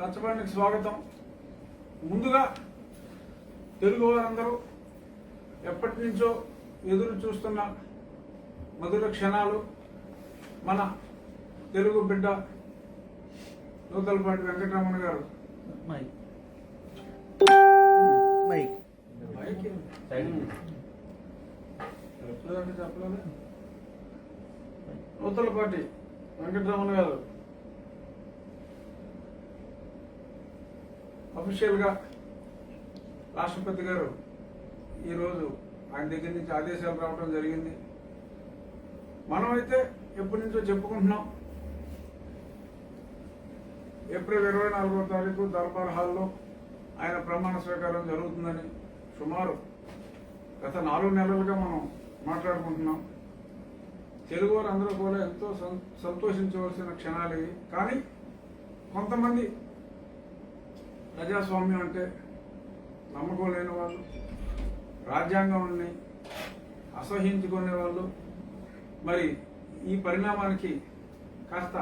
రచ్చబండికి స్వాగతం. ముందుగా తెలుగు వారందరూ ఎప్పటి నుంచో ఎదురు చూస్తున్న మధుర క్షణాలు మన తెలుగు బిడ్డ నూతలపాటి వెంకటరమణ గారు చెప్పలేదు. నూతలపాటి వెంకటరమణ గారు అఫీషియల్గా రాష్ట్రపతి గారు ఈరోజు ఆయన దగ్గర నుంచి ఆదేశాలు రావడం జరిగింది. మనమైతే ఎప్పటి నుంచో చెప్పుకుంటున్నాం, ఏప్రిల్ 24వ తారీఖు దర్బార్ హాల్లో ఆయన ప్రమాణ స్వీకారం జరుగుతుందని సుమారు గత 4 నెలలుగా మనం మాట్లాడుకుంటున్నాం. తెలుగు వారు అందరూ కూడా ఎంతో సంతోషించవలసిన క్షణాలు ఇవి. కానీ కొంతమంది ప్రజాస్వామ్యం అంటే నమ్మకం లేని వాళ్ళు, రాజ్యాంగాన్ని అసహ్యించుకునే వాళ్ళు మరి ఈ పరిణామానికి కాస్త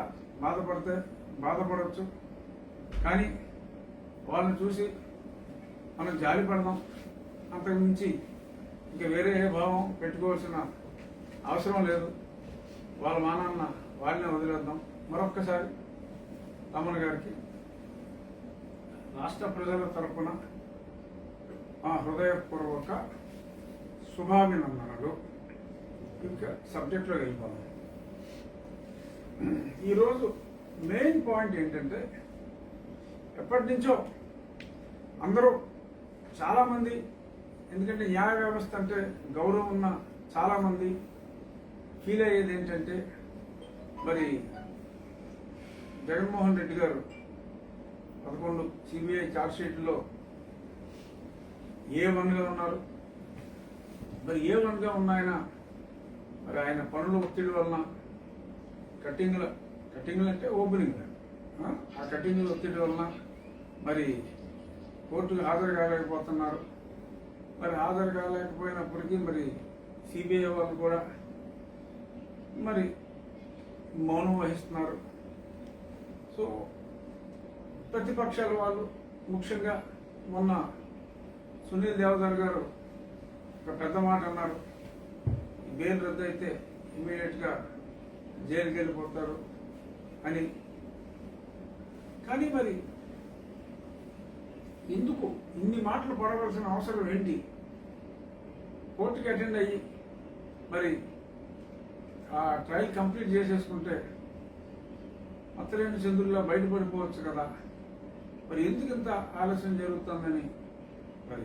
బాధపడవచ్చు. కానీ వాళ్ళని చూసి మనం జాలి పడదాం, అంతకుమించి ఇంకా వేరే ఏ భావం పెట్టుకోవాల్సిన అవసరం లేదు. వాళ్ళ మానాన్న వాళ్ళనే వదిలేద్దాం. మరొక్కసారి రమణ గారికి రాష్ట్ర ప్రజల తరపున ఆ హృదయపూర్వక శుభాభినందనలు. ఇంకా సబ్జెక్ట్లో వెళ్ళిపోదాం. ఈరోజు మెయిన్ పాయింట్ ఏంటంటే, ఎప్పటి నుంచో అందరూ చాలామంది, ఎందుకంటే న్యాయ వ్యవస్థ అంటే గౌరవం ఉన్న చాలామంది ఫీల్ అయ్యేది ఏంటంటే, మరి జగన్మోహన్ రెడ్డి గారు 11 సిబిఐ ఛార్జ్షీట్లో A1గా ఉన్నారు. మరి A1గా ఉన్నాయన మరి ఆయన పనుల ఒత్తిడి వలన కట్టింగ్లు అంటే ఓపెనింగ్, ఆ కట్టింగ్ల ఒత్తిడి వలన మరి కోర్టుకు హాజరు కాలేకపోతున్నారు. మరి హాజరు కాలేకపోయినప్పటికీ మరి సిబిఐ వాళ్ళు కూడా మరి మౌనం వహిస్తున్నారు. సో ప్రతిపక్షాల వాళ్ళు, ముఖ్యంగా మొన్న సునీల్ దేవదార్ గారు ఒక పెద్ద మాట అన్నారు, బెయిల్ రద్దు అయితే ఇమీడియట్గా జైలుకి వెళ్ళిపోతారు అని. కానీ మరి ఎందుకు ఇన్ని మాటలు పడవలసిన అవసరం ఏంటి? కోర్టుకి అటెండ్ అయ్యి మరి ఆ ట్రయల్ కంప్లీట్ చేసేసుకుంటే అత్తలేని చంద్రుల్లా బయటపడిపోవచ్చు కదా. మరి ఎందుకు ఇంత ఆలస్యం జరుగుతుందని మరి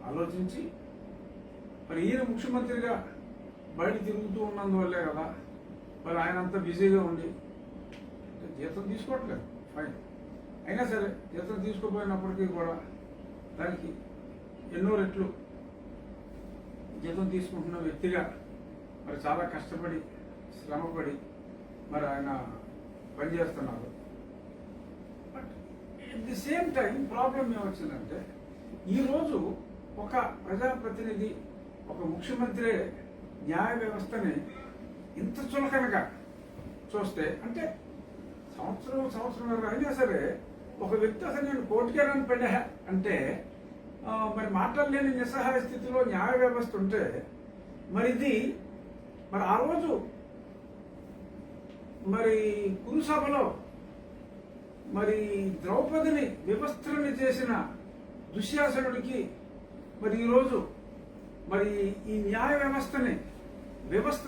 ఆలోచించి, మరి ఈయన ముఖ్యమంత్రిగా బయట తిరుగుతూ ఉన్నందువల్లే కదా మరి ఆయన అంతా బిజీగా ఉండి జీతం తీసుకోవట్లేదు, ఫైన్. అయినా సరే జీతం తీసుకోపోయినప్పటికీ కూడా దానికి ఎన్నో రెట్లు జీతం తీసుకుంటున్న వ్యక్తిగా మరి చాలా కష్టపడి శ్రమపడి మరి ఆయన పనిచేస్తున్నారు. But at the same time problem ఏమొచ్చిందంటే, ఈరోజు ఒక ప్రజాప్రతినిధి, ఒక ముఖ్యమంత్రి న్యాయ వ్యవస్థని ఇంత చులకనగా చూస్తే, అంటే సంవత్సరం అయినా సరే ఒక వ్యక్తి అసలు నేను కోర్టుకేరని పడా అంటే మరి మాట్లాడలేని నిస్సహాయ స్థితిలో న్యాయ వ్యవస్థ ఉంటే, మరి ఇది మరి ఆ రోజు మరి కురుసభలో మరి ద్రౌపదిని వివస్త్రని చేసిన దుశ్శాసనుడికి మరి ఈరోజు మరి ఈ న్యాయ వ్యవస్థని వ్యవస్థ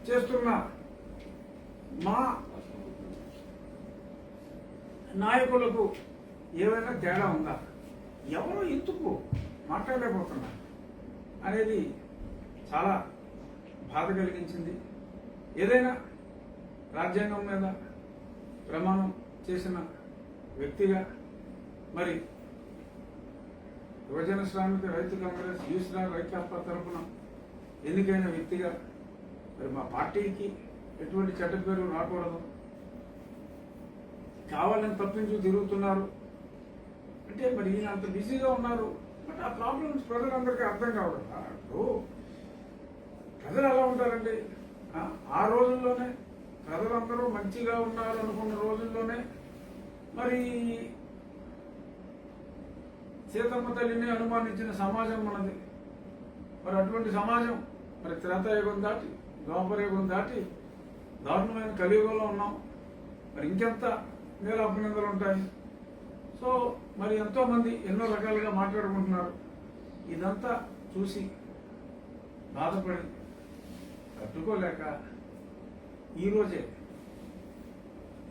చేస్తున్న మా నాయకులకు ఏమైనా తేడా ఉందా? ఎవరు ఎందుకు మాట్లాడలేకపోతున్నారు అనేది చాలా బాధ కలిగించింది. ఏదైనా రాజ్యాంగం మీద ప్రమాణం చేసిన వ్యక్తిగా, మరి యువజన శ్రామిక రైతు కాంగ్రెస్ యూస్రాల్ ఐక్యపా తరఫున ఎన్నికైన వ్యక్తిగా మరి మా పార్టీకి ఎటువంటి చెడ్డ పేరు రాకూడదు, కావాలని తప్పించు తిరుగుతున్నారు అంటే మరి ఈయన అంత బిజీగా ఉన్నారు. బట్ ఆ ప్రాబ్లమ్స్ ప్రజలందరికీ అర్థం కావడం. ప్రజలు ఎలా ఉంటారండి? ఆ రోజుల్లోనే ప్రజలందరూ మంచిగా ఉన్నారు అనుకున్న రోజుల్లోనే మరి సీతమ్మ తల్లిని అనుమానించిన సమాజం మనది. మరి అటువంటి సమాజం మరి త్రేతాయుగం దాటి ద్వాపరయుగం దాటి దారుణమైన కలియుగంలో ఉన్నాం. మరి ఇంకెంత నీలాపనిందలు ఉంటాయి. సో మరి ఎంతోమంది ఎన్నో రకాలుగా మాట్లాడుకుంటున్నారు. ఇదంతా చూసి బాధపడి తట్టుకోలేక ఈరోజే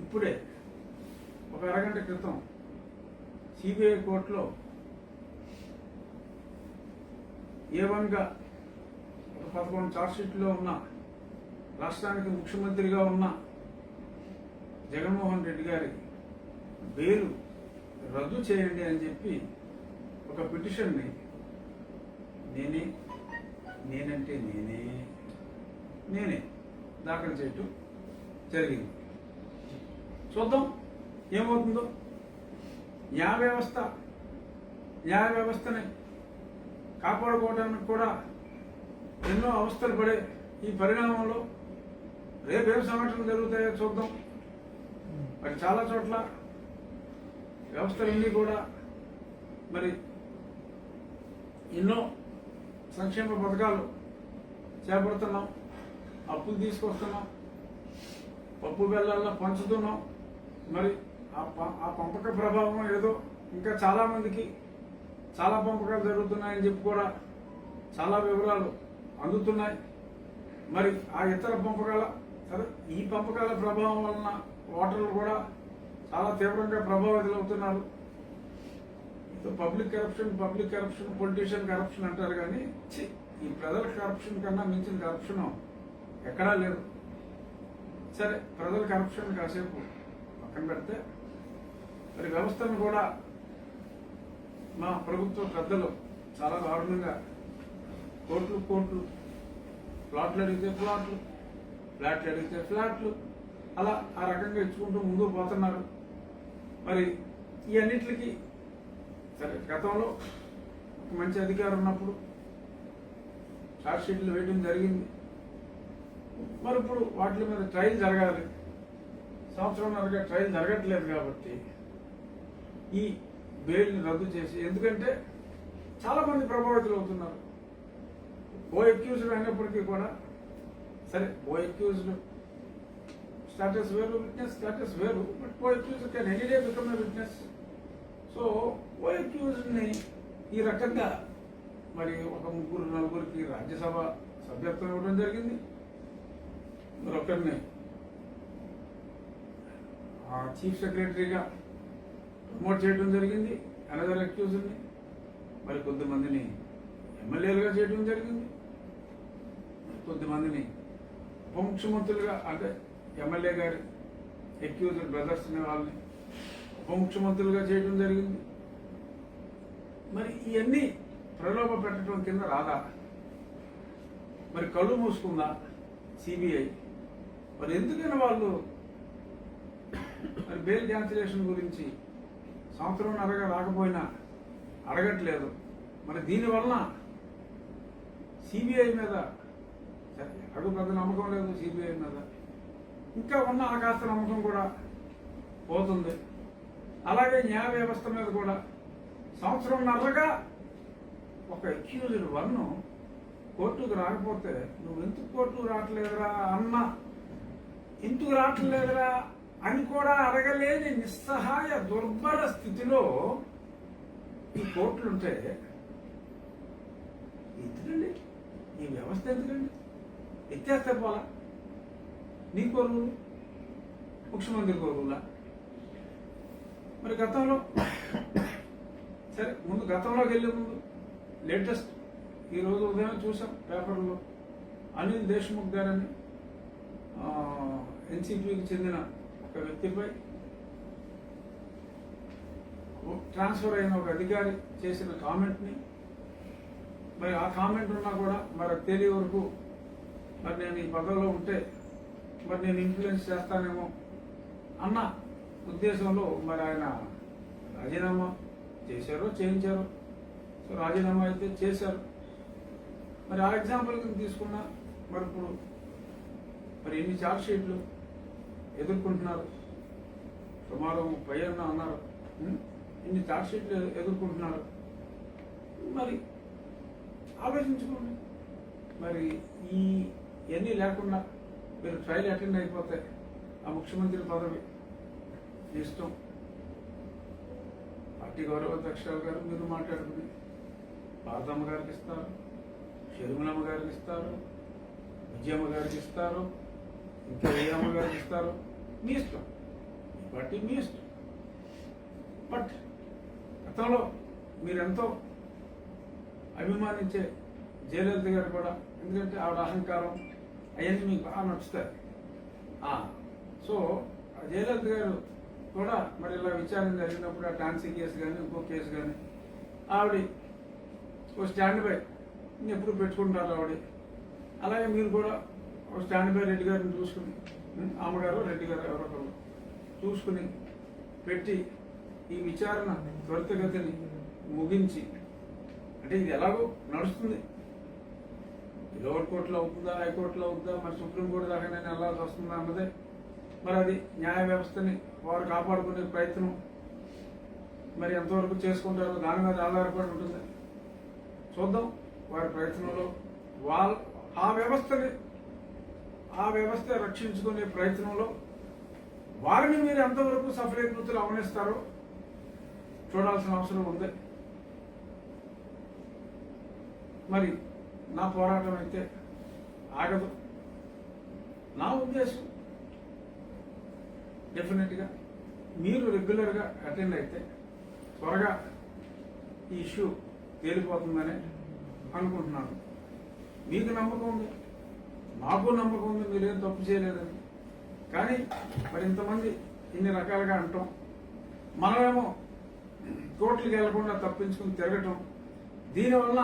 ఇప్పుడే ఒక అరగంట క్రితం సిబిఐ కోర్టులో A1గా ఒక 11 ఛార్జ్షీట్లో ఉన్న రాష్ట్రానికి ముఖ్యమంత్రిగా ఉన్న జగన్మోహన్ రెడ్డి గారి బెయిల్ రద్దు చేయండి అని చెప్పి ఒక పిటిషన్ని నేనంటే నేనే దాఖలు చేయటం జరిగింది. చూద్దాం ఏమవుతుందో. న్యాయ వ్యవస్థని కాపాడుకోవడానికి కూడా ఎన్నో అవస్థలు పడే ఈ పరిణామంలో రేపేం సంఘటనలు జరుగుతాయో చూద్దాం. మరి చాలా చోట్ల వ్యవస్థలన్నీ కూడా మరి ఎన్నో సంక్షేమ పథకాలు చేపడుతున్నాం, అప్పులు తీసుకొస్తున్నాం, పప్పు బెల్లాల్లో పంచుతున్నాం. మరి ఆ పంపక ప్రభావం ఏదో ఇంకా చాలా మందికి చాలా పంపకాలు జరుగుతున్నాయని చెప్పి కూడా చాలా వివరాలు అందుతున్నాయి. మరి ఆ ఇతర పంపకాల ఈ పంపకాల ప్రభావం వలన ఓటర్లు కూడా చాలా తీవ్రంగా ప్రభావితులవుతున్నారు. పబ్లిక్ కరప్షన్ పొలిటీషియన్ కరప్షన్ అంటారు. కానీ ఈ ప్రజల కరప్షన్ కన్నా మించిన కరప్షన్ ఎక్కడా లేదు. సరే, ప్రజల కరప్షన్ కాసేపు పక్కన పెడితే మరి వ్యవస్థను కూడా మా ప్రభుత్వ పెద్దలు చాలా దారుణంగా కోట్లు ప్లాట్లు అడిగితే ప్లాట్లు, ఫ్లాట్లు అడిగితే ఫ్లాట్లు, అలా ఆ రకంగా ఇచ్చుకుంటూ ముందుకు పోతున్నారు. మరి ఈ అన్నిటికీ సరే గతంలో ఒక మంచి అధికారం ఉన్నప్పుడు ఛార్జ్షీట్లు వేయడం జరిగింది. మరి ఇప్పుడు వాటి మీద ట్రయల్ జరగాలి. సంవత్సరంన్నరగా ట్రయల్ జరగట్లేదు కాబట్టి ఈ బెయిల్ని రద్దు చేసి, ఎందుకంటే చాలా మంది ప్రభావితులు అవుతున్నారు. ఓ అక్యూజ్డ్ అయినప్పటికీ కూడా సరే, ఓ అక్యూజ్డ్ స్టేటస్ వేరు, విట్నెస్ స్టేటస్ వేరు. బట్ ఓ accused can any day become a witness. So ఓ అక్యూజ్డ్ని ఈ రకంగా మరి ఒక 3-4 రాజ్యసభ సభ్యత్వం ఇవ్వడం జరిగింది. మరొకరిని చీఫ్ సెక్రటరీగా ప్రమోట్ చేయడం జరిగింది, అనదర్ అక్యూజ్డ్ని. మరి కొద్దిమందిని ఎమ్మెల్యేలుగా చేయడం జరిగింది, కొద్దిమందిని ఉప ముఖ్యమంత్రులుగా, అంటే ఎమ్మెల్యే గారి అక్యూజ్డ్ బ్రదర్స్ అనే వాళ్ళని ఉప ముఖ్యమంత్రులుగా చేయడం జరిగింది. మరి ఇవన్నీ ప్రలోభ పెట్టడం కింద రాదా? మరి కళ్ళు మూసుకుందా సిబిఐ? మరి ఎందుకని వాళ్ళు మరి బెయిల్ క్యాన్సిలేషన్ గురించి సంవత్సరంన్నరగా రాకపోయినా అడగట్లేదు? మరి దీనివలన సిబిఐ మీద అడుగు పెద్ద నమ్మకం లేదు. సిబిఐ మీద ఇంకా ఉన్న ఆ కాస్త నమ్మకం కూడా పోతుంది. అలాగే న్యాయ వ్యవస్థ మీద కూడా సంవత్సరంన్నరగా ఒక అక్యూజ్డ్ వన్ను కోర్టుకు రాకపోతే నువ్వు ఎందుకు కోర్టుకు రావట్లేదురా అన్న, ఎందుకు రావట్లేదురా అని కూడా అడగలేని నిస్సహాయ దుర్భర స్థితిలో ఈ కోర్టులుంటే ఎందుకండి ఈ వ్యవస్థ? ఎందుకండి ఎత్తేస్తే పోలా? నీకో రూలు, ముఖ్యమంత్రికో రూలా? మరి గతంలో సరే, ముందు గతంలోకి వెళ్ళే ముందు లేటెస్ట్ ఈరోజు ఉదయం చూసాం పేపర్లో, అనిల్ దేశ్ముఖ్ గారని ఎన్సీపీకి చెందిన ఒక వ్యక్తిపై ట్రాన్స్ఫర్ అయిన ఒక అధికారి చేసిన కామెంట్ని, మరి ఆ కామెంట్ ఉన్నా కూడా మరి తెలియ వరకు మరి నేను ఈ పదవిలో ఉంటే మరి నేను ఇన్ఫ్లుయెన్స్ చేస్తానేమో అన్న ఉద్దేశంలో మరి ఆయన రాజీనామా చేశారో చేయించారో. సో రాజీనామా అయితే చేశారు. మరి ఆ ఎగ్జాంపుల్ కింద తీసుకున్నా మరి ఇప్పుడు మరి ఎన్ని ఛార్జ్ షీట్లు ఎదుర్కొంటున్నారు. సుమారు 30 అన్నారు. ఇన్ని చార్జ్ షీట్లు ఎదుర్కొంటున్నారు. మరి ఆలోచించుకోండి. మరి ఇవన్నీ లేకుండా మీరు ట్రయల్ అటెండ్ అయిపోతే ఆ ముఖ్యమంత్రి పదవి ఇష్టం. పార్టీ గౌరవ అధ్యక్షురాలు గారు మీరు మాట్లాడుకుని పార్వతమ్మ గారికి ఇస్తారు, షర్మిలమ్మ గారికి ఇస్తారు, విజయమ్మ గారికి ఇస్తారు, ఇంకా అయ్యమ్మ గారికి ఇస్తారు. మీ ఇష్టం, ఈ పార్టీ మీ ఇష్టం. బట్ గతంలో మీరెంతో అభిమానించే జయలలిత గారు కూడా, ఎందుకంటే ఆవిడ అహంకారం అవన్నీ మీకు బాగా నచ్చుతాయి. సో జయలలిత గారు కూడా మరి ఇలా విచారణ జరిగినప్పుడు ఆ టాన్సీ కేసు కానీ ఇంకో కేసు కానీ ఆవిడ ఓ స్టాండ్ బై ఎప్పుడు పెట్టుకుంటారు ఆవిడ. అలాగే మీరు కూడా ఒక స్టాండ్ బై రెడ్డి గారిని చూసుకుని, అమ్మగారు రెడ్డి గారు ఎవరో చూసుకుని పెట్టి ఈ విచారణ త్వరితగతిని ముగించి, అంటే ఇది ఎలాగో నడుస్తుంది, లోవర్ కోర్టులో అవుతుందా హైకోర్టులో అవుతుందా మరి సుప్రీంకోర్టు దాకా నేను వెళ్ళాల్సి వస్తుందా అన్నదే. మరి అది న్యాయ వ్యవస్థని వారు కాపాడుకునే ప్రయత్నం మరి ఎంతవరకు చేసుకుంటారో దాని మీద ఆధారపడి ఉంటుంది. చూద్దాం. వారి ప్రయత్నంలో ఆ వ్యవస్థ రక్షించుకునే ప్రయత్నంలో వారిని మీరు ఎంతవరకు సఫలీకృతులు అవనిస్తారో చూడాల్సిన అవసరం ఉంది. మరి నా పోరాటం అయితే ఆగదు. నా ఉద్దేశం డెఫినెట్గా మీరు రెగ్యులర్గా అటెండ్ అయితే త్వరగా ఈ ఇష్యూ తేలిపోతుందని అనుకుంటున్నాను. మీకు నమ్మకం ఉంది, నాకు నమ్మకం ఉంది, మీరేం తప్పు చేయలేదని. కానీ మరి ఇంతమంది ఇన్ని రకాలుగా అంటాం, మనమేమో కోర్టులకు వెళ్లకుండా తప్పించుకుని తిరగటం, దీనివల్ల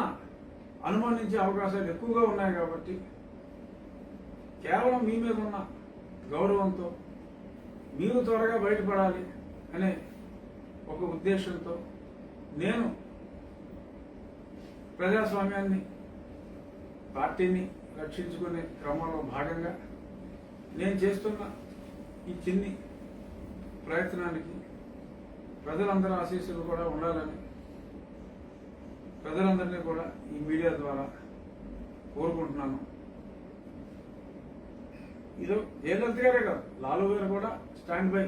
అనుమానించే అవకాశాలు ఎక్కువగా ఉన్నాయి. కాబట్టి కేవలం మీ మీద ఉన్న గౌరవంతో మీరు త్వరగా బయటపడాలి అనే ఒక ఉద్దేశంతో నేను ప్రజాస్వామ్యాన్ని, పార్టీని రక్షించుకునే క్రమంలో భాగంగా నేను చేస్తున్న ఈ చిన్ని ప్రయత్నానికి ప్రజలందరి ఆశీస్సులు కూడా ఉండాలని ప్రజలందరినీ కూడా ఈ మీడియా ద్వారా కోరుకుంటున్నాను. ఇదో జయలలిత గారే కాదు, లాలు గారు కూడా స్టాండ్ బై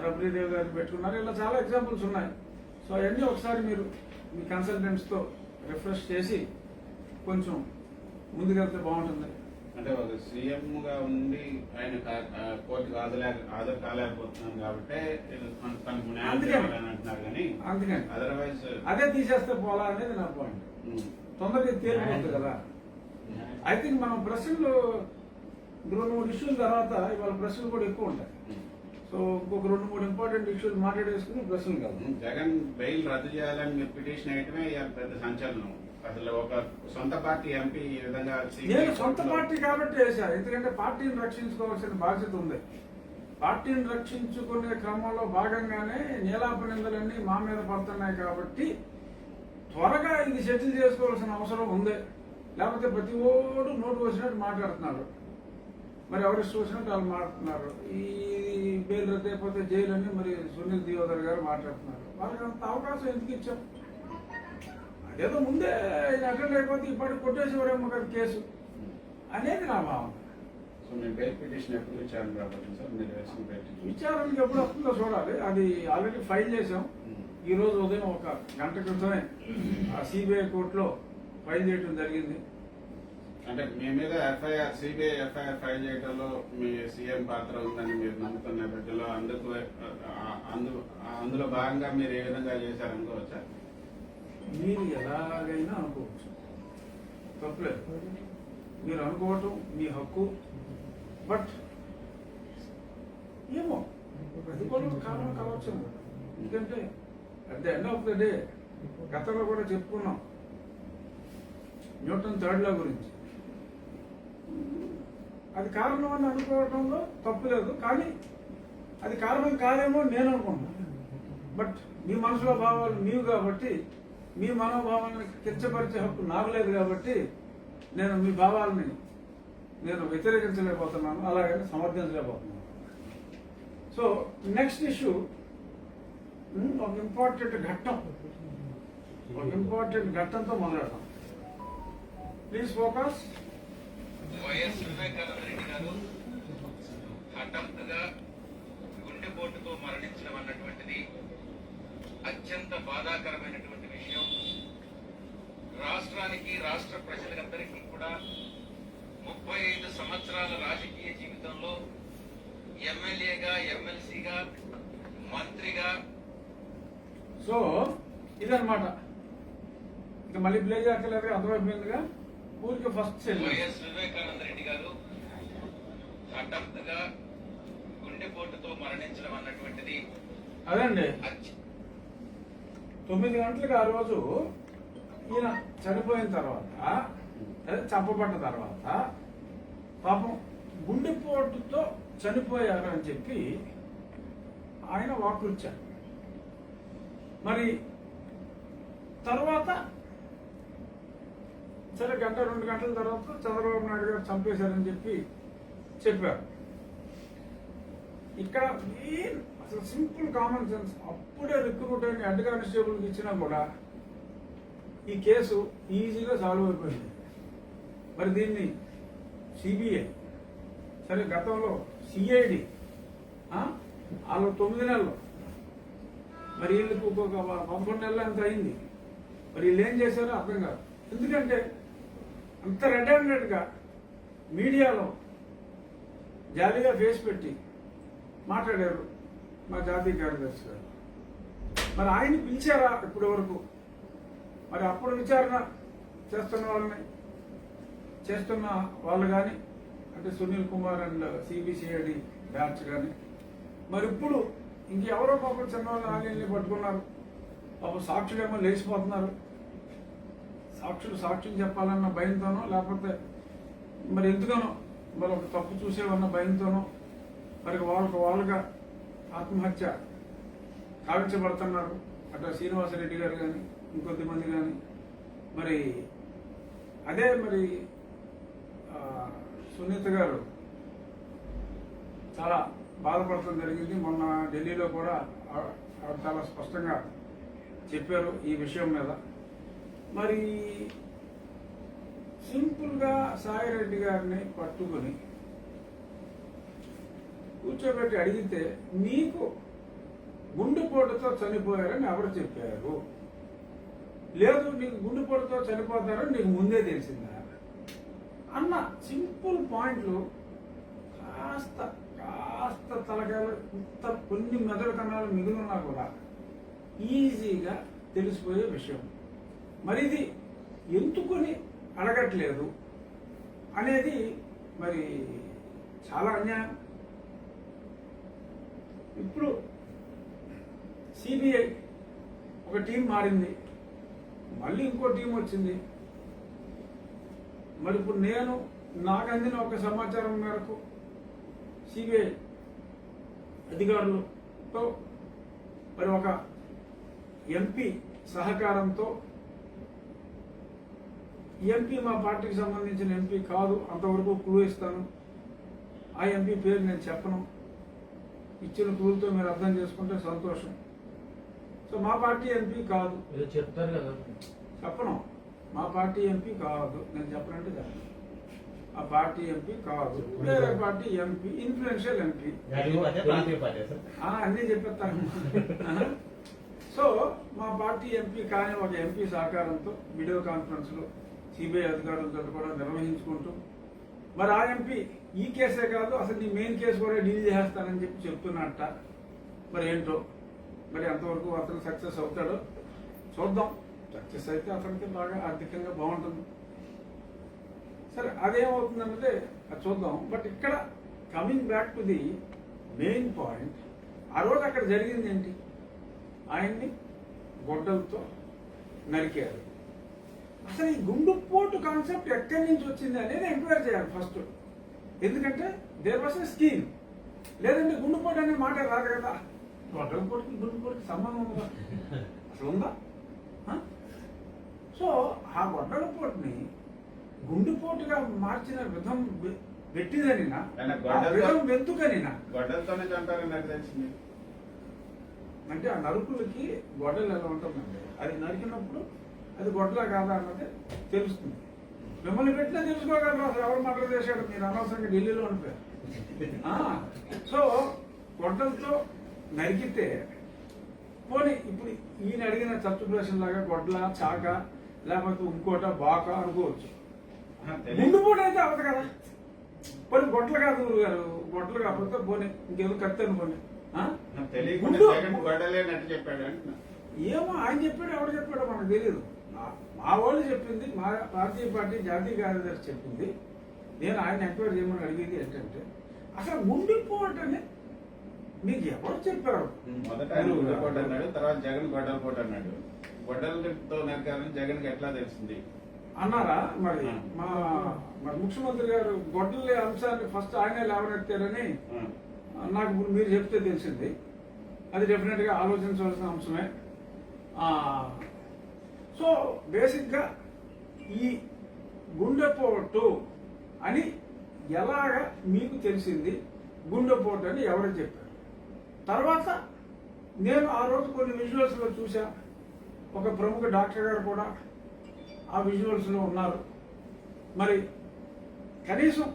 రబ్రీదేవి గారు పెట్టుకున్నారు. ఇలా చాలా ఎగ్జాంపుల్స్ ఉన్నాయి. సో అవన్నీ ఒకసారి మీరు మీ కన్సల్టెంట్స్తో రిఫ్రెష్ చేసి కొంచెం ముందుకెళ్తే బాగుంటుంది. అంటే ఒక సీఎంగా ఉండి ఆయన కోర్టుకు హాజరు కాలేకపోతున్నాను కాబట్టి అంటున్నారు. కానీ అందుకని అదర్వైజ్ అదే తీసేస్తే పోలా అనేది నా పాయింట్. తొందరగా తేలిపోతుంది కదా. ఐ థింక్ మనం ప్రశ్నలు 2-3 ఇష్యూల తర్వాత ఇవాళ ప్రశ్నలు కూడా ఎక్కువ ఉంటాయి. సో ఇంకొక 2-3 ఇంపార్టెంట్ ఇష్యూలు మాట్లాడేసుకుని ప్రశ్నలు కాదు. జగన్ బెయిల్ రద్దు చేయాలని మీరు పిటిషన్ వేయటమే పెద్ద సంచలనం. అసలు ఒక సొంత పార్టీ ఎంపీ ఈ విధంగా నేను సొంత పార్టీ కాబట్టి వేశాను. ఎందుకంటే పార్టీని రక్షించుకోవాల్సిన బాధ్యత ఉంది. పార్టీని రక్షించుకునే క్రమంలో భాగంగానే నీలాప నిందలన్నీ మా మీద పడుతున్నాయి. కాబట్టి త్వరగా ఇది సెటిల్ చేసుకోవాల్సిన అవసరం ఉంది. లేకపోతే ప్రతి ఓడు నోటు వచ్చినట్టు మాట్లాడుతున్నారు. మరి ఎవరికి చూసినట్టు వాళ్ళు మాట్లాడుతున్నారు. ఈ బెయిల్ రద్దు అయిపోతే జైలు అని మరి సునీల్ దియోదర్ గారు మాట్లాడుతున్నారు. వాళ్ళకి అంత అవకాశం ఎందుకు ఇచ్చాం? అదేదో ముందే అటెండ్ అయిపోతే ఇప్పటికి కొట్టేసేవారేమో కదా కేసు అనేది నా భావన. సో నేను బెయిల్ పిటిషన్ ఎప్పుడు విచారణ రాబోతుంది సార్? మీరు వేసిన బెయిల్ విచారణకి ఎప్పుడు వస్తుందో చూడాలి. అది ఆల్రెడీ ఫైల్ చేసాం. ఈ రోజు ఉదయం 1 గంట క్రితమే ఆ సిబిఐ కోర్టులో ఫైల్ చేయడం జరిగింది. అంటే మీ మీద సిబిఐ ఎఫ్ఐఆర్ ఫైల్ చేయడంలో మీ సీఎం పాత్ర ఉందని మీరు నమ్ముతున్న నేపథ్యంలో అందులో భాగంగా మీరు ఏ విధంగా చేశారనుకోవచ్చా? మీరు ఎలాగైనా అనుకోవచ్చు, తప్పలేదు. మీరు అనుకోవటం మీ హక్కు. బట్ ఏమో ప్రతికూలం కారణం కావచ్చు. ఎందుకంటే at the end of the day గతంలో కూడా చెప్పుకున్నాం న్యూటన్ థర్డ్ లా గురించి. అది కారణం అని అనుకోవటంలో తప్పులేదు. కానీ అది కారణం కాదేమో నేను అనుకుంటున్నాను. బట్ మీ మనసులో భావాలు నీవు కాబట్టి మీ మనోభావాలను కించపరిచే హక్కు నాకు లేదు. కాబట్టి నేను మీ భావాలని నేను వ్యతిరేకించలేకపోతున్నాను, అలాగే సమర్థించలేకపోతున్నాను. సో నెక్స్ట్ ఇష్యూ ఒక ఇంపార్టెంట్ ఘట్టంతో మొదలెడతాం. Please focus. YS Vivekananda Reddy garu హఠాత్తుగా గుండెపోటుతో మరణించడం అన్నటువంటిది అత్యంత బాధాకరమైనటువంటి విషయం. రాష్ట్రానికి, రాష్ట్ర ప్రజలందరికీ కూడా 35 సంవత్సరాల రాజకీయ జీవితంలో ఎమ్మెల్యేగా, ఎమ్మెల్సీగా, మంత్రిగా. సో ఇదన్నమాట. ఇంకా మళ్ళీ ప్లే చేయక్కర్లేదు, అర్థమైపోయిందిగా. ఊరికి ఫస్ట్ వైఎస్ వివేకానంద రెడ్డి గారు హఠాత్తుగా గుండెపోటుతో మరణించడం అన్నటువంటిది అదండి. అత్య- 9 గంటలకు ఆ రోజు ఈయన చనిపోయిన తర్వాత, అదే చంపబడ్డ తర్వాత, పాపం గుండెపోటుతో చనిపోయారు అని చెప్పి ఆయన వాక్కుచ్చారు. మరి తర్వాత సరే 1-2 గంటల తర్వాత చంద్రబాబు నాయుడు గారు చంపేశారని చెప్పి చెప్పారు. ఇక్కడ అసలు సింపుల్ కామన్ సెన్స్, అప్పుడే రిక్రూట్ అయిన హెడ్ కానిస్టేబుల్కి ఇచ్చినా కూడా ఈ కేసు ఈజీగా సాల్వ్ అయిపోయింది. మరి దీన్ని సిబిఐ, సరే గతంలో సిఐడి, వాళ్ళు 9 నెలలు, మరి వీళ్ళకి ఒక్కొక్క 11 నెలలు ఎంత అయింది. మరి వీళ్ళు ఏం చేశారో అర్థం కాదు. ఎందుకంటే అంత రెడ్ హ్యాండెడ్గా మీడియాలో జాలీగా ఫేస్ పెట్టి మాట్లాడారు మా జాతీయ కార్యదర్శి గారు. మరి ఆయన పిలిచారా ఇప్పటి వరకు? మరి అప్పుడు విచారణ చేస్తున్న వాళ్ళు కానీ, అంటే Sunil Kumar and CBCID batch కానీ, మరి ఇప్పుడు ఇంకెవరో పాపం చిన్నవాళ్ళు ఆలీల్ని పట్టుకున్నారు. పాపం సాక్షులేమో లేచిపోతున్నారు. సాక్షులు చెప్పాలన్న భయంతోనో, లేకపోతే మరి ఎందుకనో, మరి ఒక తప్పు చూసేవన్న భయంతోనో, మరి వాళ్ళుగా ఆత్మహత్య కావించబడుతున్నారు. అట్లా శ్రీనివాసరెడ్డి గారు కానీ, ఇంకొద్దిమంది కానీ. మరి అదే మరి సునీత గారు చాలా బాధపడటం జరిగింది. మొన్న ఢిల్లీలో కూడా ఆవిడ చాలా స్పష్టంగా చెప్పారు ఈ విషయం మీద. మరి సింపుల్గా సాయిరెడ్డి గారిని పట్టుకుని కూర్చోబెట్టి అడిగితే, మీకు గుండెపోటుతో చనిపోయారని ఎవరు చెప్పారు? లేదు, నీకు గుండెపోటుతో చనిపోతారని నీకు ముందే తెలిసిందా అన్న సింపుల్ పాయింట్లు కాస్త తలకాయలు, ఇంత కొన్ని మెదడు కణాలు మిగిలినా కూడా ఈజీగా తెలిసిపోయే విషయం. మరి ఇది ఎందుకుని అడగట్లేదు అనేది మరి చాలా అన్యాయం. ఇప్పుడు సిబిఐ ఒక టీం మారింది, మళ్ళీ ఇంకో టీం వచ్చింది. మరి ఇప్పుడు నాకు అందిన ఒక సమాచారం మేరకు సిబిఐ అధికారులతో మరి ఒక ఎంపీ సహకారంతో, ఎంపీ మా పార్టీకి సంబంధించిన ఎంపీ కాదు, అంతవరకు క్లూ ఇస్తాను. ఆ ఎంపీ పేరు నేను చెప్పను. ఇచ్చిన క్లూలతో మీరు అర్థం చేసుకుంటే సంతోషం. సో మా పార్టీ ఎంపీ కాదు, చెప్తారు కదా, చెప్పను. మా పార్టీ ఎంపీ కాదు, నేను చెప్పనంటే చెప్పను. ఆ పార్టీ ఎంపీ కాదు, వేరే పార్టీ ఎంపీ, ఇన్ఫ్లుయెన్షియల్ ఎంపీ. అన్నీ చెప్పేస్తాను. సో మా పార్టీ ఎంపీ కానీ ఒక ఎంపీ సహకారంతో వీడియో కాన్ఫరెన్స్ లో సిబిఐ అధికారులతో కూడా నిర్వహించుకుంటూ, మరి ఆ ఎంపీ ఈ కేసే కాదు అసలు నీ మెయిన్ కేసు కూడా డీల్ చేస్తానని చెప్పి చెప్తున్నట్ట. మరి ఏంటో, మరి ఎంతవరకు అతను సక్సెస్ అవుతాడో చూద్దాం. సక్సెస్ అయితే అతనికి బాగా ఆర్థికంగా బాగుంటుంది. సరే, అదేమవుతుందంటే అది చూద్దాం. బట్ ఇక్కడ coming back to the main point, ఆ రోజు అక్కడ జరిగింది ఏంటి? ఆయన్ని గొడ్డలతో నరికారు. అసలు ఈ గుండెపోటు కాన్సెప్ట్ ఎక్కడి నుంచి వచ్చింది అనేది ఎంక్వైరీ చేయాలి ఫస్ట్. ఎందుకంటే దేర్ వాస్ ఎ స్కీమ్. లేదంటే గుండెపోటు అనే మాట రాదు కదా. గొడ్డలపోటుకి గుండెపోటుకి సంబంధం ఉందా? అసలు ఉందా? సో ఆ గొడ్డలపోటుని గుండెపోటుగా మార్చిన పెట్టిదనినా ఆయన ఆ గొడ్డలతో- విధం ఎందుకనినా గొడ్డలతోనే చంపారని నాకు తెలిసింది. అంటే ఆ నరుకులకి గొడ్డలు ఎలా ఉంటుందండి, అది నరికినప్పుడు అది గొడ్డలా కాదా అన్నది తెలుస్తుంది. మిమ్మల్ని పెట్టినా తెలుసుకోగలరు అసలు ఎవరు మర్డర్ చేశాడు, మీరు అనవసరంగా ఢిల్లీలో ఉండిపోయారు. సో గొడ్డలతో నరికితే పోనీ ఇప్పుడు ఈయన అడిగిన చచ్చు ప్రశ్న లాగా గొడ్ల చాక లేకపోతే ఇంకోట బాక అనుకోవచ్చు. తెలియదు. ముందు పూట అయితే అవ్వదు కదా. పోనీ గొడ్లు కాదు గారు, గొడ్లు కాకపోతే పోనీ ఇంకేదో కత్తి అనుకోండి. తెలియకుండా ముందు- జగన్ గొడ్డలేనట్టు చెప్పాడు అంటున్నా. ఏమో ఆయన చెప్పాడు ఎవరు చెప్పాడో మనకు తెలియదు. మా వాళ్ళు చెప్పింది, మా పార్టీ జాతీయ కార్యదర్శి చెప్పింది. నేను ఆయన ఎంక్వైరీ చేయమని అడిగేది ఏంటంటే అసలు ఉండిపోవటనే మీకు ఎవరు చెప్పారు? మొదట ఆయన గుడ్డపోటు అన్నాడు, తర్వాత జగన్ గొడ్డల పోటు అన్నాడు. గొడ్డలతో నరకాలని జగన్ కి ఎట్లా తెలిసింది అన్నారా? మరి మరి ముఖ్యమంత్రి గారు గొడ్డలి అంశాన్ని ఫస్ట్ ఆయనే లేవనెత్తారని నాకు ఇప్పుడు మీరు చెప్తే తెలిసింది. అది డెఫినెట్ గా ఆలోచించవలసిన అంశమే. సో బేసిక్గా ఈ గుండెపోటు అని ఎలాగా మీకు తెలిసింది, గుండెపోటు అని ఎవరు చెప్పారు? తర్వాత నేను ఆ రోజు కొన్ని విజువల్స్లో చూసా, ఒక ప్రముఖ డాక్టర్ గారు కూడా ఆ విజువల్స్లో ఉన్నారు. మరి కనీసం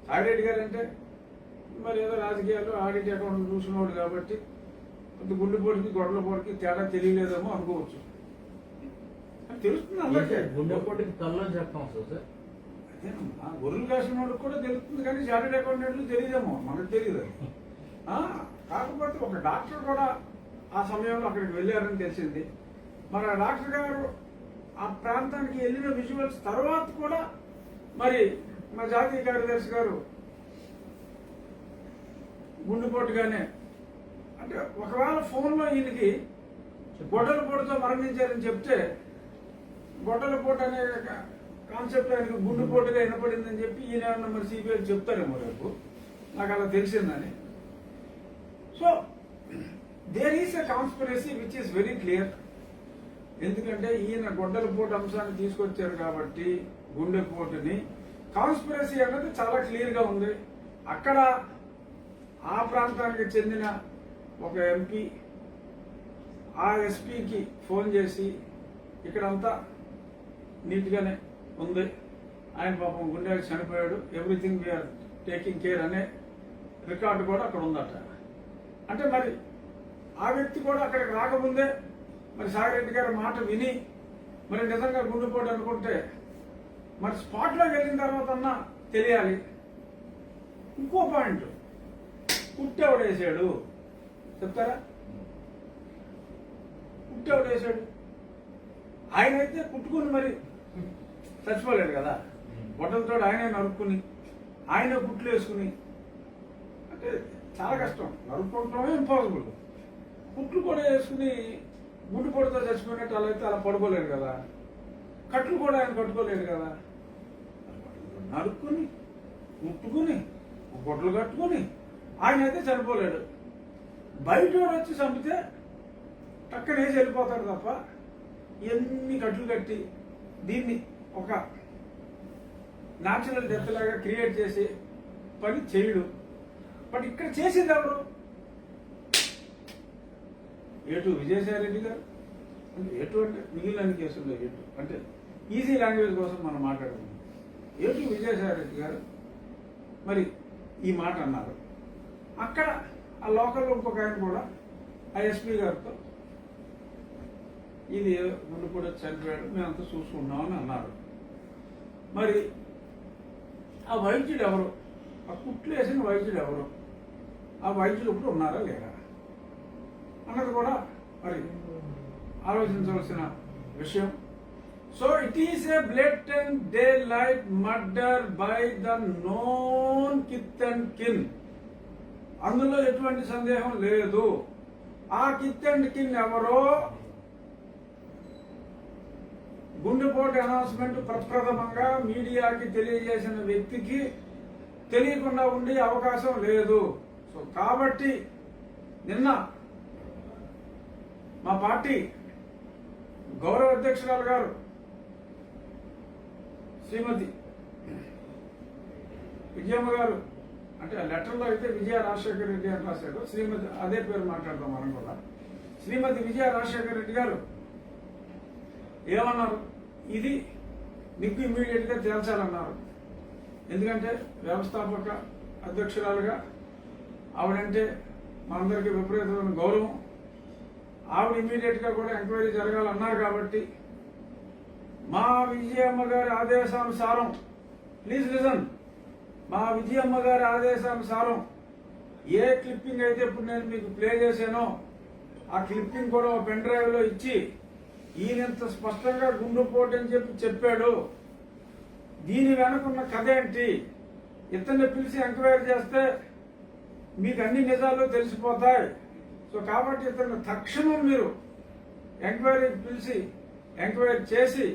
సాయిరెడ్డి గారు అంటే మరి ఏదో రాజకీయాలు ఆడిట్ అకౌంట్ చూసినవాడు కాబట్టి కొంత గుండెపోటుకి గొడవలపోటుకి తేడా తెలియలేదేమో అనుకోవచ్చు. అది తెలుస్తుంది అందరికీ. గుండెపోటుకి తల్లో చెప్తాం సార్. అదేనమ్మా, గొర్రెలు కాసిన వాడికి కూడా తెలుస్తుంది కానీ చార్టెడ్ అకౌంటెంట్లు తెలియదేమో, మనకు తెలియదు. కాకపోతే ఒక డాక్టర్ కూడా ఆ సమయంలో అక్కడికి వెళ్ళారని తెలిసింది. మరి ఆ డాక్టర్ గారు ఆ ప్రాంతానికి వెళ్ళిన విజువల్స్ తర్వాత కూడా మరి మా జాతీయ కార్యదర్శి గారు గుండెపోటుగానే, అంటే ఒకవేళ ఫోన్లో ఈయనకి గొడ్డలపోటుతో మరణించారని చెప్తే గొడ్డలపోటు అనే కాన్సెప్ట్ ఆయనకు గుండెపోటుగా వినపడిందని చెప్పి ఈయన మరి సిబిఐ చెప్తారేమో రేపు, నాకు అలా తెలిసిందని. So there is a conspiracy which is very clear. ఎందుకంటే ఈయన గొడ్డలపోటు అంశాన్ని తీసుకొచ్చారు కాబట్టి గుండెపోటుని, కాన్స్పిరసీ అన్నది చాలా క్లియర్గా ఉంది. అక్కడ ఆ ప్రాంతానికి చెందిన ఒక ఎంపీ ఆ ఎస్పీకి ఫోన్ చేసి ఇక్కడంతా నీట్గానే ఉంది, ఆయన పాపం గుండె చనిపోయాడు, ఎవ్రీథింగ్ వీఆర్ టేకింగ్ కేర్ అనే రికార్డు కూడా అక్కడ ఉందట. అంటే మరి ఆ వ్యక్తి కూడా అక్కడికి రాకముందే మరి సాయిరెడ్డి గారి మాట విని మరి నిజంగా గుండెపోటు అనుకుంటే మరి స్పాట్లోకి వెళ్ళిన తర్వాత అన్నా తెలియాలి. ఇంకో పాయింట్, కుట్టెవడేసాడు చెప్తారా? కుట్టెవడేసాడు? ఆయన అయితే కుట్టుకుని మరి చచ్చిపోలేడు కదా. బొట్టలతో ఆయనే నరుక్కుని ఆయనే కుట్లు వేసుకుని, అంటే చాలా కష్టం. నరుక్కుంటమే ఇంపాసిబుల్. కుట్లు కూడా వేసుకుని గుండెపోటుతో చచ్చిపోయినట్టు అలా అయితే అలా పడుకోలేడు కదా. కట్లు కూడా ఆయన కట్టుకోలేడు కదా. నరుక్కుని ముట్టుకుని గొడ్లు కట్టుకుని ఆయన అయితే చనిపోలేడు. బయట వచ్చి చంపితే టక్కనేసి వెళ్ళిపోతాడు తప్ప ఎన్ని కట్లు కట్టి దీన్ని ఒక న్యాచురల్ డెత్ లాగా క్రియేట్ చేసి పని చేయడు. బట్ ఇక్కడ చేసింది ఎవరు? ఏటు విజయసాయిరెడ్డి గారు. అంటే ఏటు అంటే మిగిలిన కేసుల్లో ఏటు అంటే ఈజీ లాంగ్వేజ్ కోసం మనం మాట్లాడుతున్నాం. ఏటు విజయసాయిరెడ్డి గారు మరి ఈ మాట అన్నారు. అక్కడ ఆ లోకల్లో ఇంకొక ఆయన కూడా ఆ ఎస్పీ గారితో ఇది ముందు కూడా చనిపోయాడు, మేమంతా చూసుకున్నామని అన్నారు. మరి ఆ వైద్యుడు ఎవరు? ఆ కుట్లు వేసిన వైద్యుడు ఎవరు? ఆ వైద్యులు ఇప్పుడు ఉన్నారా లేరా అన్నది కూడా మరి ఆలోచించవలసిన విషయం. So it is a blatant day light murder by the known kith and కిన్. అందులో ఎటువంటి సందేహం లేదు. ఆ కిత్ అండ్ కిన్ ఎవరో గుండెపోటు అనౌన్స్మెంట్ ప్రప్రథమంగా మీడియాకి తెలియజేసిన వ్యక్తికి తెలియకుండా ఉండే అవకాశం లేదు. సో కాబట్టి నిన్న మా పార్టీ గౌరవ అధ్యక్షురాలు గారు శ్రీమతి విజయమ్మ గారు అంటే ఆ లెటర్లో అయితే విజయ రాజశేఖర రెడ్డి అని రాశాడు. శ్రీమతి అదే పేరు మాట్లాడతాం మనం కూడా. శ్రీమతి విజయ రాజశేఖర రెడ్డి గారు ఏమన్నారు? ఇది మీకు ఇమ్మీడియట్గా తేల్చాలన్నారు. ఎందుకంటే వ్యవస్థాపక అధ్యక్షురాలుగా ఆవిడంటే మనందరికీ విపరీతమైన గౌరవం. ఆవిడ ఇమ్మీడియట్గా కూడా ఎంక్వైరీ జరగాలన్నారు. కాబట్టి మా విజయమ్మ గారి ఆదేశానుసారం, ప్లీజ్ లిజన్, మా విజయమ్మ గారి ఆదేశానుసారం ఏ క్లిప్పింగ్ అయితే ఇప్పుడు నేను మీకు ప్లే చేశానో ఆ క్లిప్పింగ్ కూడా ఒక పెన్ డ్రైవ్లో ఇచ్చి ఈయనంత స్పష్టంగా గుండెపోటు అని చెప్పాడు, దీని వెనుకున్న కథ ఏంటి, ఇతన్ని పిలిచి ఎంక్వైరీ చేస్తే మీకు అన్ని నిజాలు తెలిసిపోతాయి. సో కాబట్టి ఇతను తక్షణం మీరు ఎంక్వైరీకి పిలిచి ఎంక్వైరీ చేసి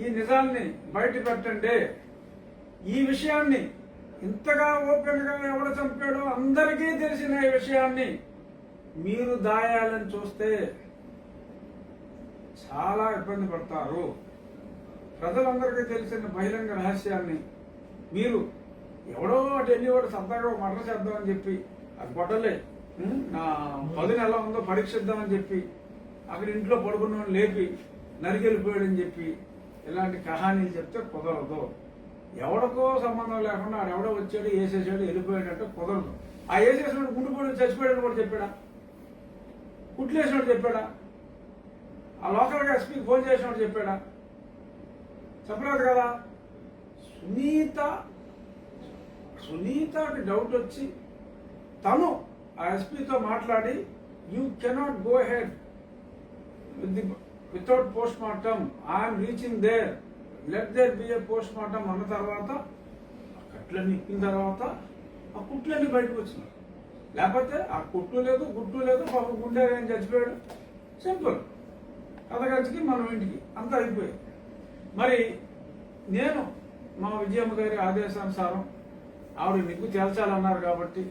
ఈ నిజాల్ని బయట పెట్టండి. ఈ విషయాన్ని ఇంతగా ఓపెన్ గా ఎవడు చంపాడో అందరికీ తెలిసిన ఈ విషయాన్ని మీరు దాయాలని చూస్తే చాలా ఇబ్బంది పడతారు. ప్రజలందరికీ తెలిసిన బహిరంగ రహస్యాన్ని మీరు ఎవడో అటు వెళ్ళివాడు సరదాగా మర్డర్ చేద్దామని చెప్పి అది గొడవలే నా 10 నెల ఉందో పరీక్షిద్దామని చెప్పి అక్కడ ఇంట్లో పడుకున్న లేపి నరికెళ్ళిపోయాడని చెప్పి ఇలాంటి కహానీలు చెప్తే కుదరదు. ఎవడికో సంబంధం లేకుండా ఆడెవడో వచ్చాడు వేసేసాడు వెళ్ళిపోయాడంటే కుదరదు. ఆ వేసేసినాడు గుండెపోయి చచ్చిపోయాడని కూడా చెప్పాడా? కుట్లేసినాడు చెప్పాడా? ఆ లోకల్గా ఎస్పీకి ఫోన్ చేసినాడు చెప్పాడా? చెప్పలేదు కదా. సునీతకి డౌట్ వచ్చి తను ఆ ఎస్పీతో మాట్లాడి you cannot go ahead without post mortem, I'm reaching there, let there be a post mortem అన్న తర్వాత ఆ కట్లన్నీ ఇప్పిన తర్వాత ఆ కుట్లన్నీ బయటకు వచ్చినాయి. లేకపోతే ఆ కుట్టు లేదు గుట్టు లేదు, పాపం గుండె ఏం చచ్చిపోయాడు, సింపుల్ కథగచ్చికి మనం ఇంటికి అంతా అయిపోయాయి. మరి నేను మా విజయమ్మ గారి ఆదేశానుసారం ఆవిడ నిగ్గు తేల్చాలన్నారు కాబట్టి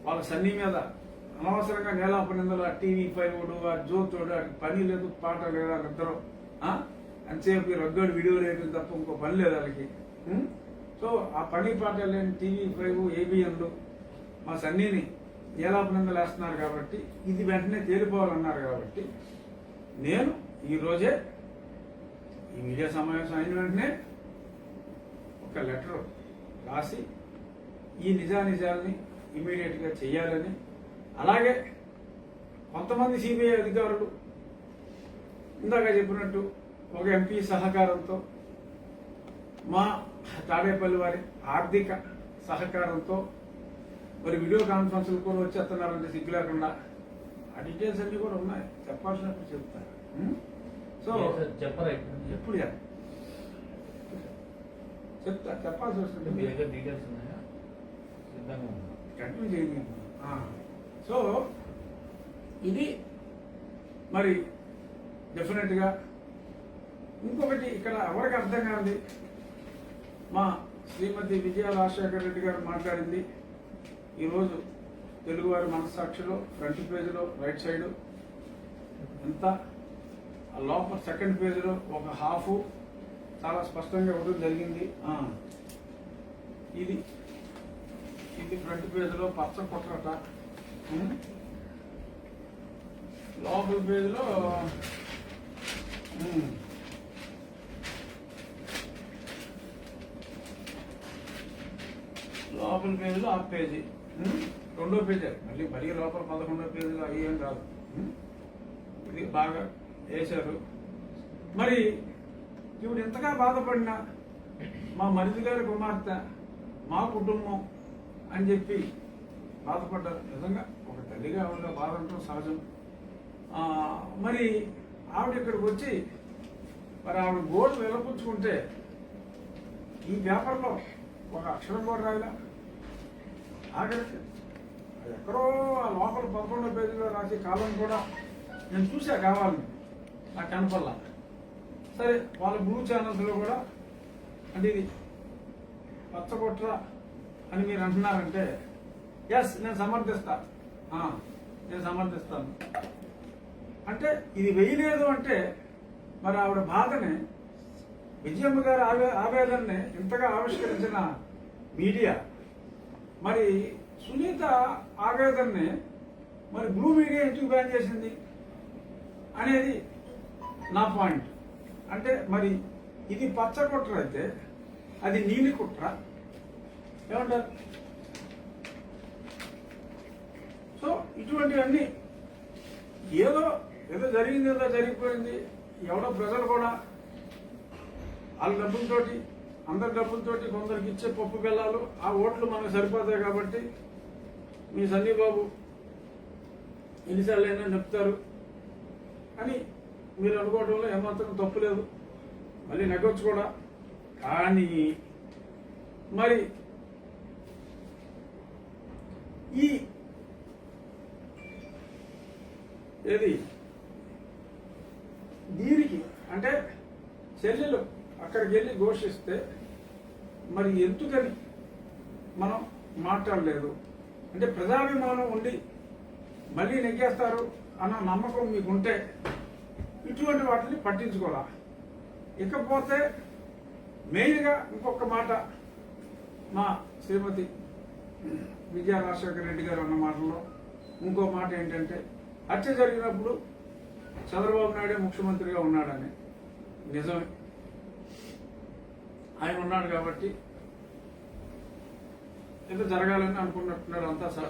వాళ్ళ సన్నీ మీద అనవసరంగా నేలాపనిందలు ఆ TV5 ఆ జోతోడు ఆ పని లేదు పాట లేదు వాళ్ళిద్దరూ అంతసేపు రగ్గడు వీడియో రేట్లు తప్ప ఇంకో పని లేదు వాళ్ళకి. సో ఆ పని పాట లేని TV5 ABNలు మా సన్నీని నేలాపనిందలు వేస్తున్నారు కాబట్టి ఇది వెంటనే తేలిపోవాలన్నారు. కాబట్టి నేను ఈరోజే ఈ మీడియా సమావేశం అయిన వెంటనే ఒక లెటర్ రాసి ఈ నిజానిజాలని ఇమీడియట్గా చెయ్యాలని, అలాగే కొంతమంది సిబిఐ అధికారులు ఇందాక చెప్పినట్టు ఒక ఎంపీ సహకారంతో మా తాడేపల్లి వారి ఆర్థిక సహకారంతో మరి వీడియో కాన్ఫరెన్స్లు కూడా వచ్చేస్తున్నారంటే సిగ్గు లేకుండా ఆ డీటెయిల్స్ అన్ని కూడా ఉన్నాయి, చెప్పాల్సినప్పుడు చెప్తారు. సో చెప్పరా ఎప్పుడు చెప్తా చెప్పాల్సి మీ వస్తుంది, దగ్గర డీటెయిల్స్ ఉన్నాయా? సిద్ధంగా ఉందా? కంటిన్యూ చేయండి. సో ఇది మరి డెఫినెట్గా ఇంకొకటి ఇక్కడ ఎవరికి అర్థం కాదు, మా శ్రీమతి విజయ రాజశేఖర రెడ్డి గారు మాట్లాడింది ఈరోజు తెలుగువారి మనస్సాక్షిలో ఫ్రంట్ పేజీలో రైట్ సైడ్ ఎంత, ఆ లోపల సెకండ్ పేజీలో ఒక హాఫ్ చాలా స్పష్టంగా ఇవ్వడం జరిగింది. ఇది ఇది ఫ్రంట్ పేజీలో పచ్చ కుట్రట, లోపల పేజీలో లోపల పేజీలో హాఫ్ పేజీ, రెండో పేజీ మళ్ళీ మరీ లోపల 11వ పేజీలో అవి ఏం కాదు. ఇది బాగా వేశారు. మరి ఇప్పుడు ఎంతగా బాధపడినా మా మరిది గారి కుమార్తె మా కుటుంబం అని చెప్పి బాధపడ్డారు. నిజంగా ఒక తల్లిగా ఆవిడ బాధ అంటాం సహజం. మరి ఆవిడ ఇక్కడికి వచ్చి మరి ఆవిడ గోల్డ్ వెలపుచ్చుకుంటే ఈ పేపర్లో ఒక అక్షరం కూడా రాయలా. ఆఖరికి అది ఎక్కడో ఆ లోపల 11వ పేజీలో రాసే కాలం కూడా నేను చూసా, కావాలని నాకు కనపల్లా. సరే వాళ్ళ బ్లూ ఛానల్స్లో కూడా అంటే ఇది పచ్చగొట్ర అని మీరు అంటున్నారంటే ఎస్ నేను సమర్థిస్తాను. అంటే ఇది వేయలేదు అంటే మరి ఆవిడ బాధని విజయమ్మ గారి ఆవేదనని ఇంతగా ఆవిష్కరించిన మీడియా మరి సునీత ఆవేదనని మరి బ్లూ మీడియా ఎందుకు బ్యాన్ చేసింది అనేది నా పాయింట్. అంటే మరి ఇది పచ్చ కుట్ర అయితే అది నీలి కుట్ర ఏమంటారు? సో ఇటువంటివన్నీ ఏదో ఏదో జరిగింది, ఏదో జరిగిపోయింది. ఎవడో ప్రజలు కూడా వాళ్ళ డబ్బులతోటి, అందరి డబ్బులతోటి కొందరికి ఇచ్చే పప్పు బెల్లాలు, ఆ ఓట్లు మనకు సరిపోతాయి కాబట్టి మీ సన్నీ బాబు ఎన్నిసార్లు అయినా చెప్తారు అని మీరు అనుకోవడంలో ఏమాత్రం తప్పు లేదు. మళ్ళీ నెగ్గొచ్చు కూడా. కానీ మరి ఈ ఏది దీనికి అంటే చెల్లెలు అక్కడికి వెళ్ళి ఘోషిస్తే మరి ఎందుకని మనం మాట్లాడలేదు? అంటే ప్రజాభిమానం ఉండి మళ్ళీ నెగ్గేస్తారు అన్న నమ్మకం మీకుంటే ఇటువంటి వాటిని పట్టించుకోరా. ఇకపోతే మెయిన్గా ఇంకొక మాట మా శ్రీమతి విజయ రాజశేఖర రెడ్డి గారు అన్న మాటల్లో ఇంకో మాట ఏంటంటే, హత్య జరిగినప్పుడు చంద్రబాబు నాయుడే ముఖ్యమంత్రిగా ఉన్నాడని. నిజమే, ఆయన ఉన్నాడు కాబట్టి ఏదో జరగాలని అనుకున్నట్టున్నాడు అంతా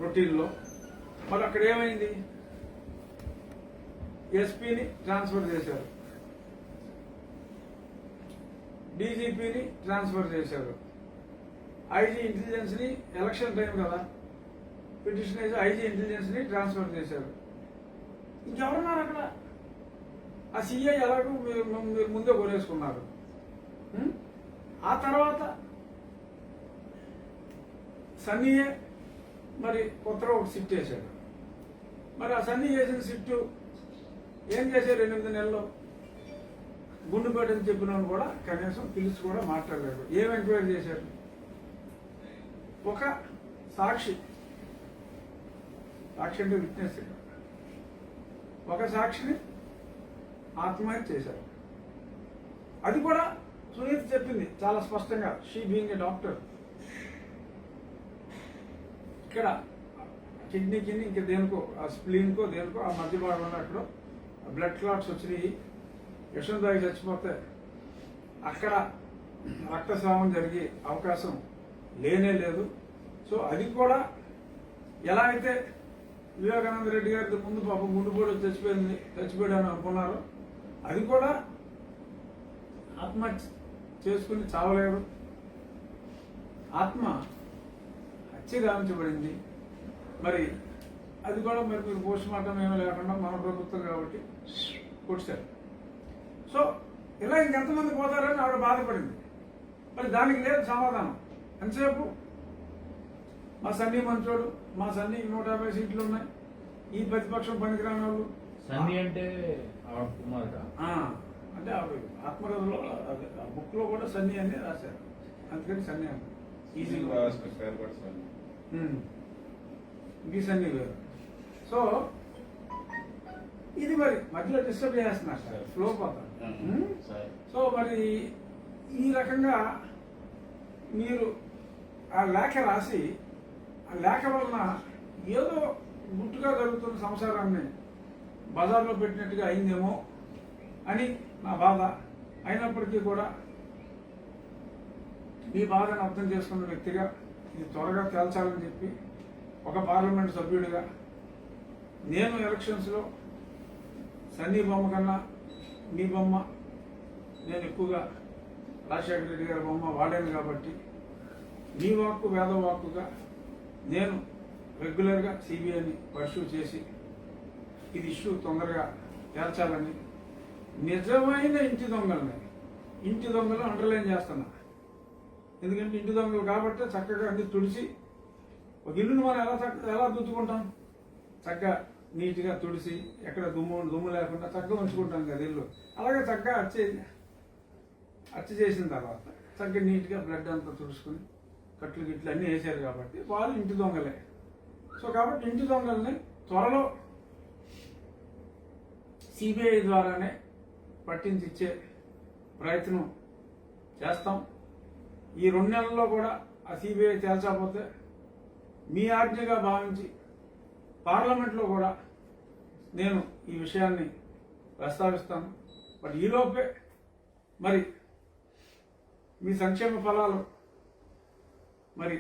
రొటీన్లో. మరి అక్కడ ఏమైంది? ఎస్పీని ట్రాన్స్ఫర్ చేశారు, డీజీపీని ట్రాన్స్ఫర్ చేశారు, ఐజీ ఇంటెలిజెన్స్ని ఎలక్షన్ టైం కదా పిటిషన్ వేసి ఐజీ ఇంటెలిజెన్స్ని ట్రాన్స్ఫర్ చేశారు. ఇంకెవరున్నారు అక్కడ? ఆ సిఐ ఎలాగో మీరు ముందే కొనేసుకున్నారు. ఆ తర్వాత సన్నీయే మరి కొత్తగా ఒక సిట్ వేశాడు. మరి ఆ సన్నీ చేసిన సిట్టు ఏం చేశారు? 8 నెలల్లో గుండుపేటని చెప్పిన కూడా కనీసం పిలిచి కూడా మాట్లాడలేదు. ఏం ఎంక్వైరీ చేశారు? ఒక సాక్షి అంటే విట్నెస్, ఒక సాక్షిని ఆత్మహత్య చేశారు. అది కూడా సునీత చెప్పింది చాలా స్పష్టంగా, షీ బీయింగ్ ఏ డాక్టర్. ఇక్కడ కిడ్నీకి ఇంకా దేనికో, ఆ స్ప్లీన్కో దేనికో ఆ మధ్య భాగంలో అక్కడ బ్లడ్ క్లాట్స్ వచ్చినాయి, యశవంతరావు చచ్చిపోతే అక్కడ రక్తస్రావం జరిగే అవకాశం లేనే లేదు. సో అది కూడా ఎలా అయితే వివేకానంద రెడ్డి గారి ముందు పాపం గుండెపోటు చచ్చిపోయాడని అనుకున్నారు, అది కూడా ఆత్మహత్య చేసుకుని చావలేడు. ఆత్మ హత్య గావించబడింది. మరి అది కూడా మరి మీరు పోస్ట్ మార్టం ఏమీ లేకుండా మన ప్రభుత్వం కాబట్టి కొట్టారు. సో ఇలా ఇంకెంతమంది పోతారని ఆవిడ బాధపడింది. మరి దానికి లేదు సమాధానం. ఎంతసేపు మా సన్నీ మంచోడు, మా సన్నీకి 150 సీట్లు ఉన్నాయి, ఈ ప్రతిపక్షం పనికిరాని వాళ్ళు. సన్నీ అంటే ఆవిడ కుమారుడా? అంటే ఆవిడ ఆత్మకథలో బుక్ లో కూడా సన్నీ అని రాశారు, అందుకని సన్నీ అని ఈజీగా ఈ సన్నీ వేరు. సో ఇది మరి మధ్యలో డిస్టర్బ్ చేస్తున్నారు సార్, ఫ్లో పోతారు. సో మరి ఈ రకంగా మీరు ఆ లేఖ రాసి ఆ లేఖ వలన ఏదో గుట్టుగా జరుగుతున్న సంసారాన్ని బజార్లో పెట్టినట్టుగా అయిందేమో అని నా బాధ. అయినప్పటికీ కూడా మీ బాధను అర్థం చేసుకున్న వ్యక్తిగా ఇది త్వరగా తేల్చాలని చెప్పి ఒక పార్లమెంట్ సభ్యుడిగా నేను ఎలక్షన్స్లో సన్నీ బొమ్మ కన్నా మీ బొమ్మ నేను ఎక్కువగా రాజశేఖర రెడ్డి గారి బొమ్మ వాడాను కాబట్టి మీ వాక్కు వేద వాక్కుగా నేను రెగ్యులర్గా సిబిఐని పర్సూ చేసి ఇది ఇష్యూ తొందరగా తేల్చాలని, నిజమైన ఇంటి దొంగలు అండర్లైన్ చేస్తున్నా. ఎందుకంటే ఇంటి దొంగలు కాబట్టి చక్కగా అన్ని తుడిచి, ఒక ఇల్లుని మనం ఎలా దుద్దుకుంటాం, చక్కగా నీట్గా తుడిసి ఎక్కడ దుమ్ము లేకుండా చక్కగా ఉంచుకుంటాం కదా ఇల్లు. అలాగే చక్కగా అచ్చి చేసిన తర్వాత చక్కగా నీట్గా బ్లడ్ అంతా తుడుచుకుని కట్లు గిట్లు అన్నీ వేసారు కాబట్టి వాళ్ళు ఇంటి దొంగలే. సో కాబట్టి ఇంటి దొంగల్ని త్వరలో సిబిఐ ద్వారానే పట్టించిచ్చే ప్రయత్నం చేస్తాం. ఈ 2 నెలల్లో కూడా ఆ సిబిఐ తేల్చకపోతే మీ ఆజ్ఞగా భావించి పార్లమెంట్లో కూడా నేను ఈ విషయాన్ని ప్రస్తావిస్తాను. బట్ ఈలోపే మరి మీ సంక్షేమ ఫలాలు మరి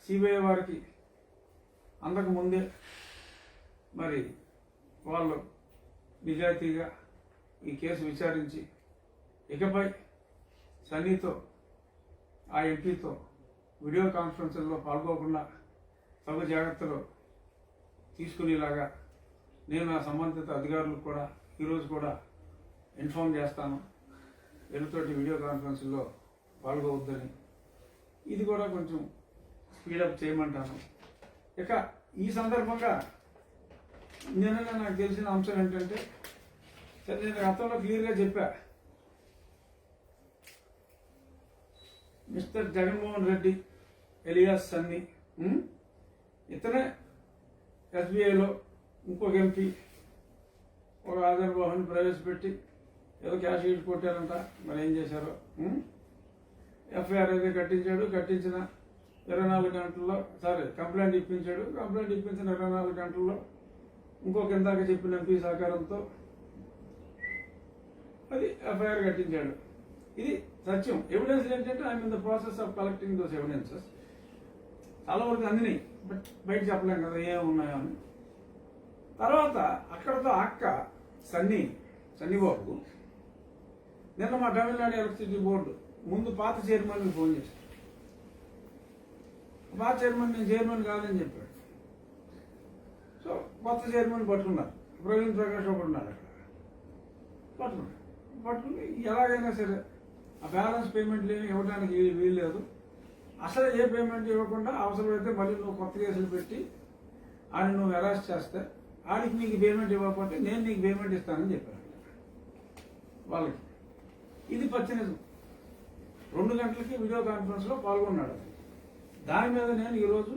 సిబిఐ వారికి అందక ముందే మరి వాళ్ళు నిజాయితీగా ఈ కేసు విచారించి ఇకపై సన్నీతో ఆ ఎంపీతో వీడియో కాన్ఫరెన్స్లో పాల్గొకుండా తగు జాగ్రత్తలు తీసుకునేలాగా నేను ఆ సంబంధిత అధికారులకు కూడా ఈరోజు కూడా ఇన్ఫార్మ్ చేస్తాను. వీళ్ళతోటి వీడియో కాన్ఫరెన్స్లో పాల్గొవద్దని, ఇది కూడా కొంచెం స్పీడప్ చేయమంటాను. ఇక ఈ సందర్భంగా నిన్న నాకు తెలిసిన అంశం ఏంటంటే, సరే నేను గతంలో క్లియర్గా చెప్పా, మిస్టర్ జగన్మోహన్ రెడ్డి ఎలియాస్ సన్నీ ఇతనే ఎస్బీఐలో ఇంకొక ఎంపీ ఒక ఆజర్బాహుని ప్రవేశపెట్టి ఏదో క్యాష్ ఇచ్చి కొట్టారంట. మరి ఏం చేశారో ఎఫ్ఐఆర్ అయితే కట్టించిన 24 గంటల్లో కంప్లైంట్ ఇప్పించాడు. కంప్లైంట్ ఇప్పించిన 24 గంటల్లో ఇంకొక ఇందాక చెప్పిన ఎంపీ సహకారంతో అది ఎఫ్ఐఆర్ కట్టించాడు. ఇది సత్యం. ఎవిడెన్స్ ఏంటంటే I'm in the process of collecting those evidences. చాలా వరకు అందినాయి, బట్ బయట చెప్పలేం కదా ఏమున్నాయో అని. తర్వాత అక్కడతో అక్క సన్నీబాబు నిన్న మా తమిళనాడు ఎలక్ట్రిసిటీ బోర్డు ముందు పాత చైర్మన్కి ఫోన్ చేశాను. పాత చైర్మన్ నేను చైర్మన్ కాదని చెప్పాడు. సో కొత్త చైర్మన్ పట్టుకున్నారు. ప్రవీణ్ ప్రకాష్ ఒకటి ఉన్నారు అక్కడ. పట్టుకుని ఎలాగైనా సరే ఆ బ్యాలెన్స్ పేమెంట్లు ఏమి ఇవ్వడానికి వీల్లేదు, అసలు ఏ పేమెంట్ ఇవ్వకుండా అవసరమైతే మళ్ళీ నువ్వు కొత్త కేసులు పెట్టి ఆయన నువ్వు అరెస్ట్ చేస్తే ఆడికి నీకు పేమెంట్ ఇవ్వకపోతే నేను నీకు పేమెంట్ ఇస్తానని చెప్పాను వాళ్ళకి. ఇది పచ్చినిజం. 2 గంటలకి వీడియో కాన్ఫరెన్స్లో పాల్గొన్నాడు. దాని మీద నేను ఈరోజు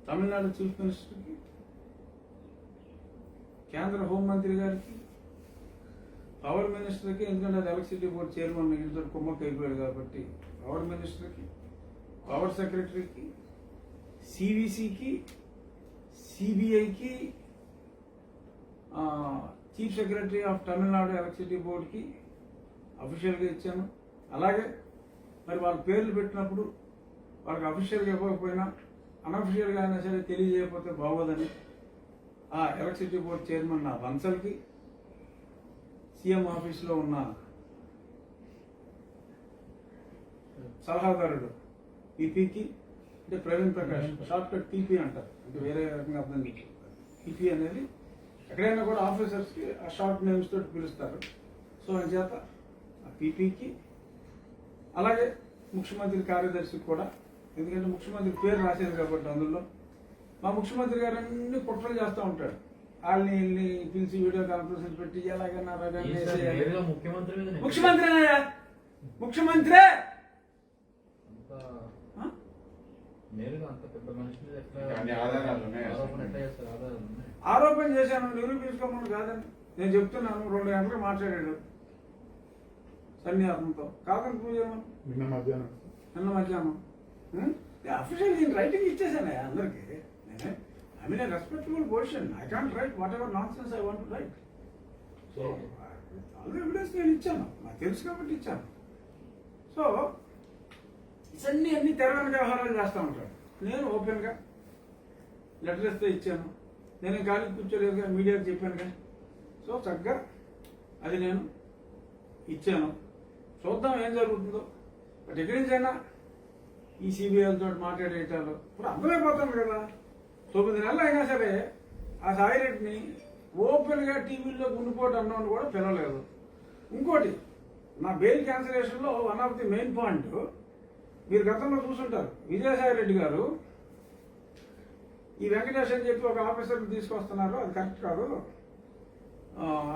తమిళనాడు చీఫ్ మినిస్టర్కి, కేంద్ర హోంమంత్రి గారికి, పవర్ మినిస్టర్కి, ఎందుకంటే అది ఎలక్ట్రిసిటీ బోర్డు చైర్మన్ ఇంట్లో కుమ్మక్క అయిపోయాడు కాబట్టి పవర్ మినిస్టర్కి, పవర్ సెక్రటరీకి, సివిసికి, సిబిఐకి, chief secretary of Tamil Nadu electricity బోర్డుకి అఫీషియల్గా ఇచ్చాను. అలాగే మరి వాళ్ళ పేర్లు పెట్టినప్పుడు వాళ్ళకి అఫీషియల్గా ఇవ్వకపోయినా అన్అఫీషియల్గా అయినా సరే తెలియజేయకపోతే బాగోదని ఆ ఎలక్ట్రిసిటీ బోర్డు చైర్మన్ నా బన్సల్కి, సీఎం ఆఫీస్లో ఉన్న సలహాదారుడు పీపీకి, అంటే Praveen Prakash, short cut PP అంటారు, అంటే వేరే రకంగా అర్థం చేసుకుంటారు. పీపీ అనేది ఎక్కడైనా కూడా ఆఫీసర్స్కి ఆ షార్ట్ నేమ్స్ తోటి పిలుస్తారు. సో అని చేత ఆ పీపీకి, అలాగే ముఖ్యమంత్రి కార్యదర్శికి కూడా, ఎందుకంటే ముఖ్యమంత్రి పేరు రాసేది కాబట్టి అందులో మా ముఖ్యమంత్రి గారు అన్ని కుట్రలు చేస్తూ ఉంటాడు. వాళ్ళని వీళ్ళని పిలిచి వీడియో కాన్ఫరెన్స్ పెట్టి ఎలాగైనా ముఖ్యమంత్రే ఆరోపణ చేశాను, నిరూపించుకోమని కాదని నేను చెప్తున్నాను. 2 గంటలకు మాట్లాడాడు సన్నీ అతనితో. కాదని పూజ నిన్న మధ్యాహ్నం అఫీషియల్ నేను రైటింగ్ ఇచ్చేసాను అందరికి. I mean respectable position. I can't right what ever non sense I want to right. So all evidence నేను ఇచ్చాను, నాకు తెలుసు కాబట్టి ఇచ్చాను. సో అన్ని తెర వెనక వ్యవహారాలు చేస్తూ ఉంటాడు. నేను ఓపెన్గా లెటర్ ఇస్తే ఇచ్చాను. నేను ఖాళీ కూర్చోలేదుగా, మీడియాకి చెప్పానుగా. సో చక్కగా అది నేను ఇచ్చాను. చూద్దాం ఏం జరుగుతుందో. బట్ ఎక్కడి నుంచైనా ఈ సిబిఐలతో మాట్లాడేటాలు ఇప్పుడు అర్థమైపోతాను కదా. 9 నెలలు అయినా సరే ఆ సాయిరెడ్డిని ఓపెన్గా టీవీలో గుండిపోటు అన్నాను కూడా పిలవలేదు. ఇంకోటి, నా బెయిల్ క్యాన్సిలేషన్లో one of the main point మీరు గతంలో చూసుంటారు. విజయసాయిరెడ్డి గారు ఈ వెంకటేష్ అని చెప్పి ఒక ఆఫీసర్ని తీసుకొస్తున్నారు, అది కరెక్ట్ కాదు,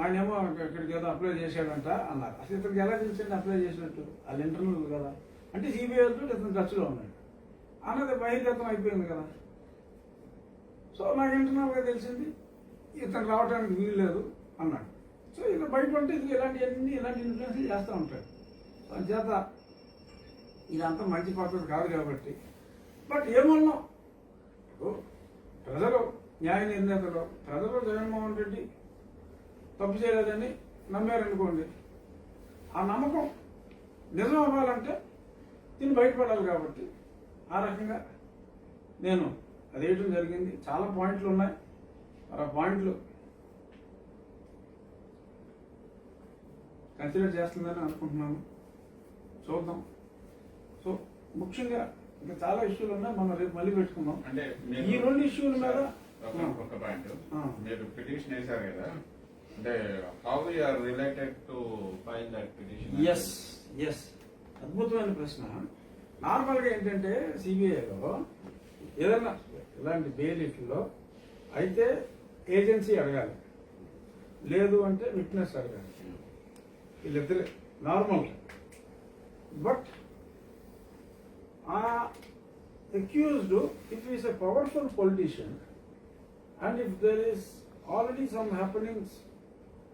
ఆయన ఏమో ఇక్కడికి ఏదో అప్లై చేశాడంట అన్నారు. అసలు ఇతనికి ఎలా తెలిసింది అప్లై చేసినట్టు? అది ఇంటర్నల్ కదా. అంటే సిబిఐతో ఇతను టచ్లో ఉన్నాడు అన్నది బహిర్గతం అయిపోయింది కదా. సో నాకు ఇంటర్నల్గా తెలిసింది ఇతను రావడానికి వీలు లేదు అన్నాడు. సో ఇక బయట ఉంటే ఇది ఇలాంటి ఇన్ఫ్లుయెన్స్ చేస్తూ ఉంటాడు. సో చేత ఇదంతా మంచి పద్ధతి కాదు కాబట్టి. బట్ ఏమన్నాం, ప్రజలు న్యాయ నిర్ణేతలు, ప్రజలు జగన్మోహన్ రెడ్డి తప్పు చేయలేదని నమ్మారనుకోండి, ఆ నమ్మకం నిజం అవ్వాలంటే దీన్ని బయటపడాలి కాబట్టి ఆ రకంగా నేను అది వేయటం జరిగింది. చాలా పాయింట్లు ఉన్నాయి, మరి ఆ పాయింట్లు కన్సిడర్ చేస్తుందని అనుకుంటున్నాను. చూద్దాం. సో ముఖ్యంగా ఇంకా చాలా ఇష్యూలు ఉన్నాయి, మనం రేపు మళ్ళీ పెట్టుకుందాం. అంటే ఈ రెండు ఇష్యూల మీద ఒక పాయింట్, మీరు పిటిషన్ వేశారు కదా, అంటే how you are related to file that petition? Yes అద్భుతమైన ప్రశ్న. నార్మల్గా ఏంటంటే సిబిఐలో ఏదైనా ఇలాంటి బెయిలిట్లో అయితే ఏజెన్సీ అడగాలి, లేదు అంటే విట్నెస్ అడగాలి, వీళ్ళిద్దరే నార్మల్. బట్ ఆ accused if is a powerful politician and if there is already some happenings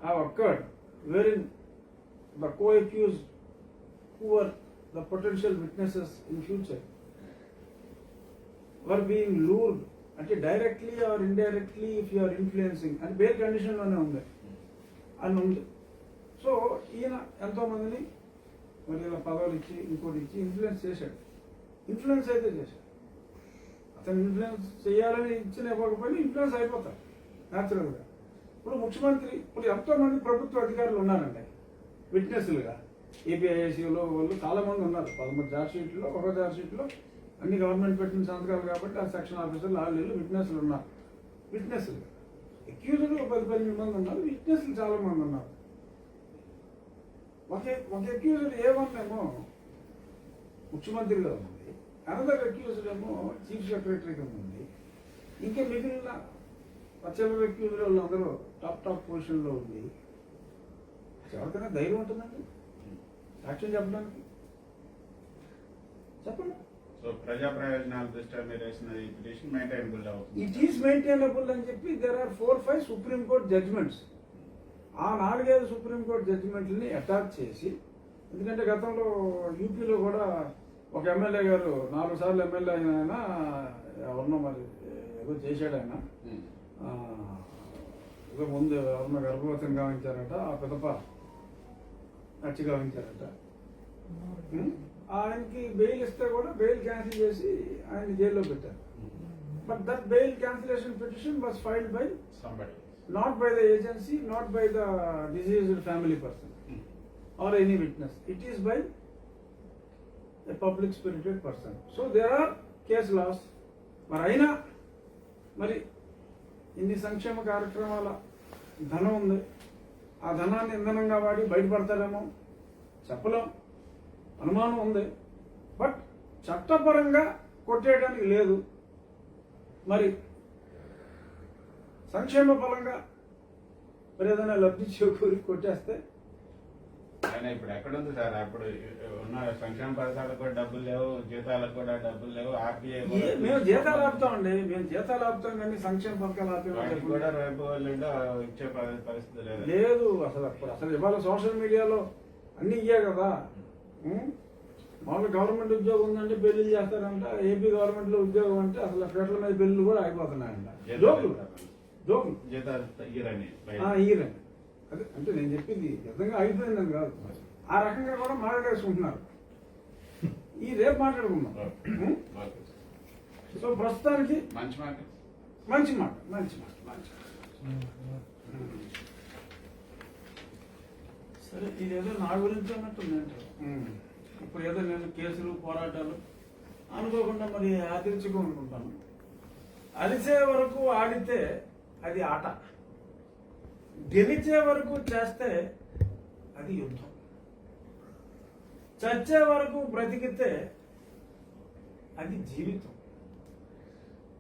have occurred wherein the co-accused who were the potential witnesses in future were being lured, అంటే directly or indirectly if you are influencing అంటే bail కండిషన్లోనే ఉంది అని ఉంది. So ఈయన ఎంతో మందిని మరి ఇలా పదవులు ఇచ్చి ఇంకోటి ఇచ్చి ఇన్ఫ్లుయెన్స్ చేశాడు. ఇన్ఫ్లుయెన్స్ అయితే చేశాడు. అతను ఇన్ఫ్లుయెన్స్ చేయాలని ఇచ్చిన ఇవ్వకపోయినా ఇన్ఫ్లుయెన్స్ అయిపోతారు న్యాచురల్గా. ఇప్పుడు ముఖ్యమంత్రి, ఇప్పుడు ఎంతో మంది ప్రభుత్వ అధికారులు ఉన్నారండి విట్నెస్లుగా. ఏపీఐఐసీలో వాళ్ళు చాలా మంది ఉన్నారు. 13 ఛార్జ్షీట్లో, ఒక ఛార్జ్షీట్లో అన్ని గవర్నమెంట్ పెట్టిన సంతకాలు కాబట్టి ఆ సెక్షన్ ఆఫీసర్లు వాళ్ళు విట్నెస్లు ఉన్నారు. విట్నెస్లు అక్యూజ్డ్ 10-12 మంది ఉన్నారు, విట్నెస్లు చాలా మంది ఉన్నారు. ఒక అక్యూజ్డ్ ఏమో ముఖ్యమంత్రిగా ఉంది, అనదర్ అక్యూజ్డ్ ఏమో చీఫ్ సెక్రటరీగా ఉంది. ఇంకా మిగిలిన పచ్చల అక్యూజ్డ్ వాళ్ళు అందరూ టాప్ పొజిషన్లో ఉంది. ఎవరికైనా ధైర్యం ఉంటుందండి సాక్ష్యం చెప్పడానికి? చెప్పండి. సో ప్రజా ప్రయోజనాల దృష్ట్యా మీరు వేసిన ఈ పిటిషన్ మెయింటైనబుల్ అవుతుంది. ఇట్ ఈస్ మెయింటైనబుల్ అని చెప్పి దెర్ ఆర్ 4-5 సుప్రీంకోర్టు జడ్జిమెంట్స్. ఆ 4-5 సుప్రీంకోర్టు జడ్జిమెంట్లని అటాచ్ చేసి, ఎందుకంటే గతంలో యూపీలో కూడా ఒక ఎమ్మెల్యే గారు 4 సార్లు ఎమ్మెల్యే అయిన ఆయన ఎవరినో మరి ఏదో చేశాడు. ఆయన ఏదో ముందు ఎవరినో గర్భవతిని గావించారట, ఆ పిదప నచ్చి గావించారట. ఆయనకి బెయిల్ ఇస్తే కూడా బెయిల్ క్యాన్సిల్ చేసి ఆయన జైల్లో పెట్టారు. But that bail cancellation petition was filed by not by the agency, not by the deceased family person or any witness. It is by a public spirited person. So there are case laws. మరి అయినా మరి ఇన్ని సంక్షేమ కార్యక్రమాల ధనం ఉంది, ఆ ధనాన్ని ఇంధనంగా వాడి బయటపడతారేమో చెప్పలేం, అనుమానం ఉంది. బట్ చట్టపరంగా కొట్టేయడానికి లేదు. మరి సంక్షేమ ఫలంగా మరి ఏదైనా లబ్ధి చేకూరి కొట్టేస్తే అయినా ఇప్పుడు ఎక్కడుంది సార్? అప్పుడు ఉన్న సంక్షేమ పథకాలకు కూడా డబ్బులు లేవు, జీతాలకు కూడా డబ్బులు లేవు. ఆర్బీఐ మేము జీతాలు ఆపుతామండి, మేము జీతాలు ఆపుతాం కానీ సంక్షేమ పథకాలు ఆపేవాళ్ళు కూడా రేపు వాళ్ళు ఇచ్చే పరిస్థితి లేదు. లేదు అసలు ఇవాళ సోషల్ మీడియాలో అన్ని ఇయ్యే కదా. మామూలు గవర్నమెంట్ ఉద్యోగం ఉందంటే పెళ్లిళ్ళు చేస్తారంట, ఏపీ గవర్నమెంట్ లో ఉద్యోగం అంటే అసలు ఫెడరల్ మీద పెళ్లిళ్ళు కూడా అయిపోతున్నాయంట. జోకులు జీతాలు ఇయ్యరని. అదే అంటే నేను చెప్పింది నిజంగా అయిపోయిందని కాదు, ఆ రకంగా కూడా మాట్లాడేసుకుంటున్నారు. ఈ రేపు మాట్లాడుకుందాం. సో ప్రస్తుతానికి మంచి మాట. సరే, ఇదేదో నా గురించి అన్నట్టుంది. ఇప్పుడు ఏదో నేను కేసులు పోరాటాలు అనుకోకుండా మరి ఆదరించుకో అనుకుంటాను. అలిసే వరకు ఆడితే అది ఆట, గెలిచే వరకు చేస్తే అది యుద్ధం, చచ్చే వరకు బ్రతికితే అది జీవితం,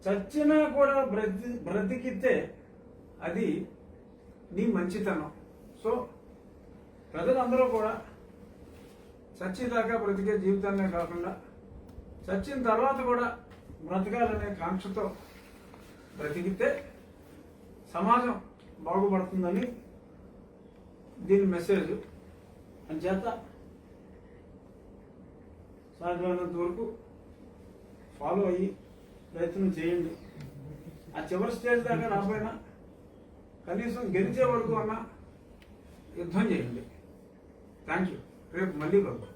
చచ్చినా కూడా బ్రతికితే అది నీ మంచితనం. సో ప్రజలందరూ కూడా చచ్చేదాకా బ్రతికే జీవితాన్నే కాకుండా చచ్చిన తర్వాత కూడా బ్రతకాలనే కాంక్షతో బ్రతికితే సమాజం బాగుపడుతుందని దీని మెసేజ్. అంచేత సాధ్యమైనంత వరకు ఫాలో అయ్యి ప్రయత్నం చేయండి. ఆ చివరి స్టేజ్ దాకా రాపోయినా కనీసం గెలిచే వరకు అన్నా యుద్ధం చేయండి. Thank you. రేపు మళ్ళీ కలుద్దాం.